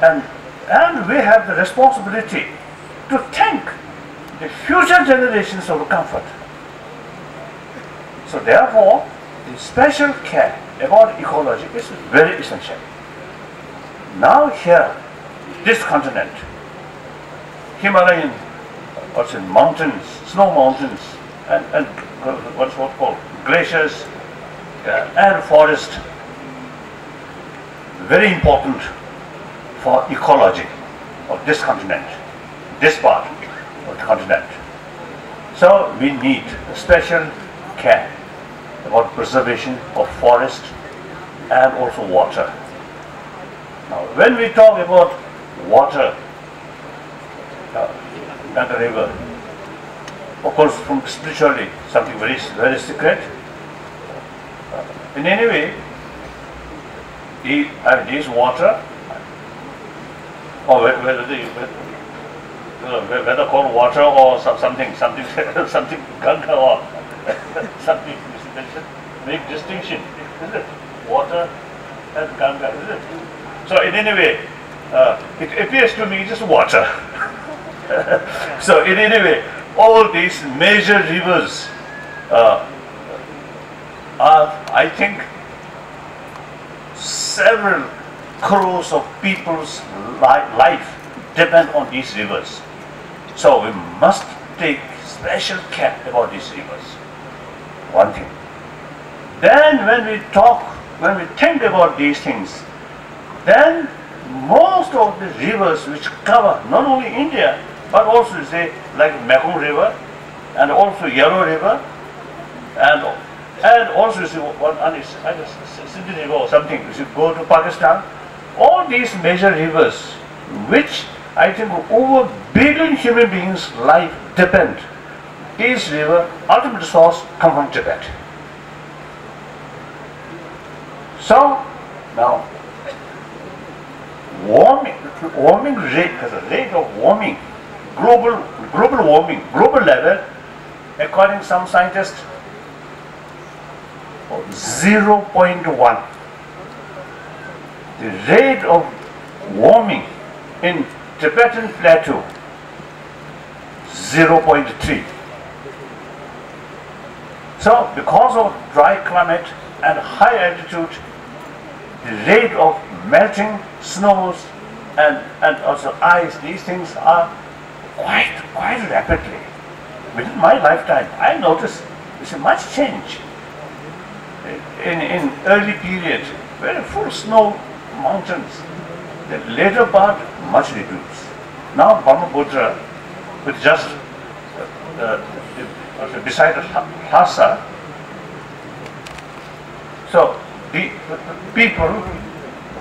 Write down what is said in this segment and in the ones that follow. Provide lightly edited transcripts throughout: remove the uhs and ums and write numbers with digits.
And, and we have the responsibility to think the future generations of comfort. So therefore, the special care about ecology is very essential. Now here, this continent, Himalayan, mountains, snow mountains, and what's called glaciers, and forest, very important for ecology of this continent, this part of the continent. So we need special care about preservation of forest and also water. Now, when we talk about water, Ganga River, of course, from spiritually, something very, very secret. In any way, this water, or whether called water or something Ganga or something, make distinction, isn't it? Water and Ganga, isn't it? So in any way, it appears to me just water. So in any way, all these major rivers are, I think, several crores of people's life depend on these rivers. So we must take special care about these rivers. One thing. Then when we think about these things, then most of the rivers which cover not only India, but also say like Mekong River, and also Yellow River, and also see one Sindhi River or something. You should go to Pakistan. All these major rivers, which I think over billion human beings' life depend. These rivers, ultimate source, come from Tibet. So now, warming rate, the rate of warming, global warming, global level, according to some scientists, 0.1. The rate of warming in Tibetan plateau, 0.3. So because of dry climate and high altitude, the rate of melting snows and also ice, these things are quite rapidly. Within my lifetime, I noticed there's a much change. In early period, very full snow mountains. The later part, much reduced. Now Brahmaputra, with just beside Lhasa, so the people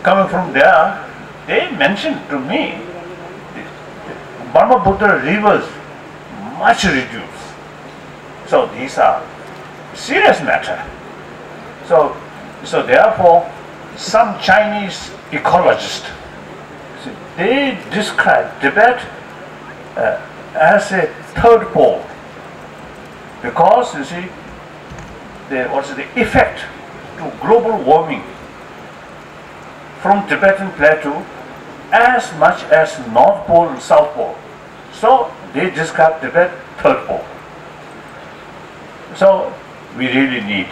coming from there, they mentioned to me the Brahmaputra rivers much reduced. So these are serious matter. So therefore, some Chinese ecologists, they describe Tibet as a third pole, because you see, what's the effect to global warming from Tibetan plateau as much as North Pole and South Pole. So they describe Tibet third pole. So we really need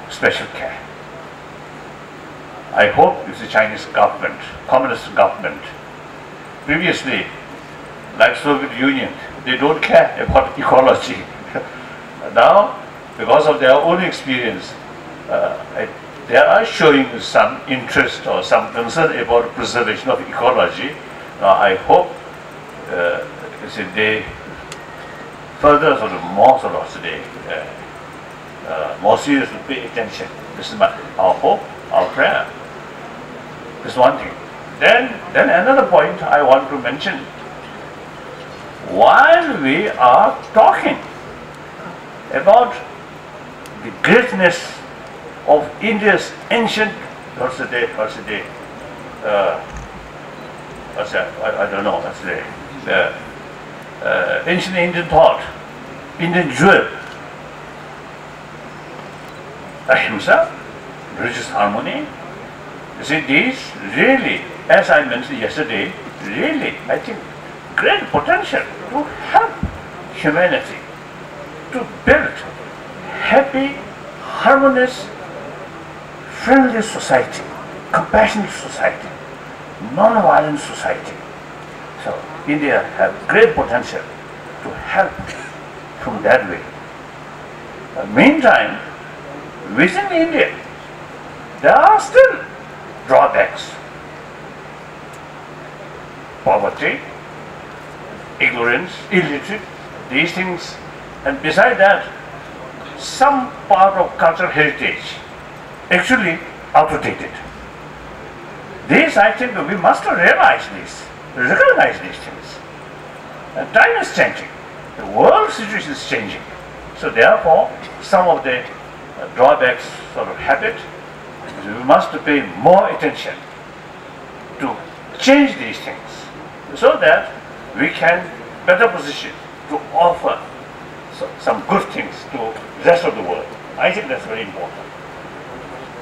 special care. I hope it's the Chinese government, communist government. Previously, like Soviet Union, they don't care about ecology. Now, because of their own experience, they are showing some interest or some concern about preservation of ecology. Now, I hope they further more seriously pay attention. This is our hope, our prayer. This is one thing. Then another point I want to mention. While we are talking about the greatness of India's ancient, ancient Indian thought, Indian jewel, ahimsa, religious harmony, You see, these really, as I mentioned yesterday, really, I think, great potential to help humanity to build happy, harmonious, friendly society, compassionate society, non-violent society. So India has great potential to help from that way. Meantime, within India, there are still drawbacks. Poverty, ignorance, illiterate, these things, and beside that, some part of cultural heritage actually outdated. This, I think, we must realize this, recognize these things. And time is changing. The world situation is changing. So therefore, some of the drawbacks sort of habit, we must pay more attention to change these things so that we can better position to offer some good things to the rest of the world. I think that's very important.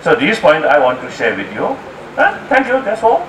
So these points I want to share with you. Thank you, that's all.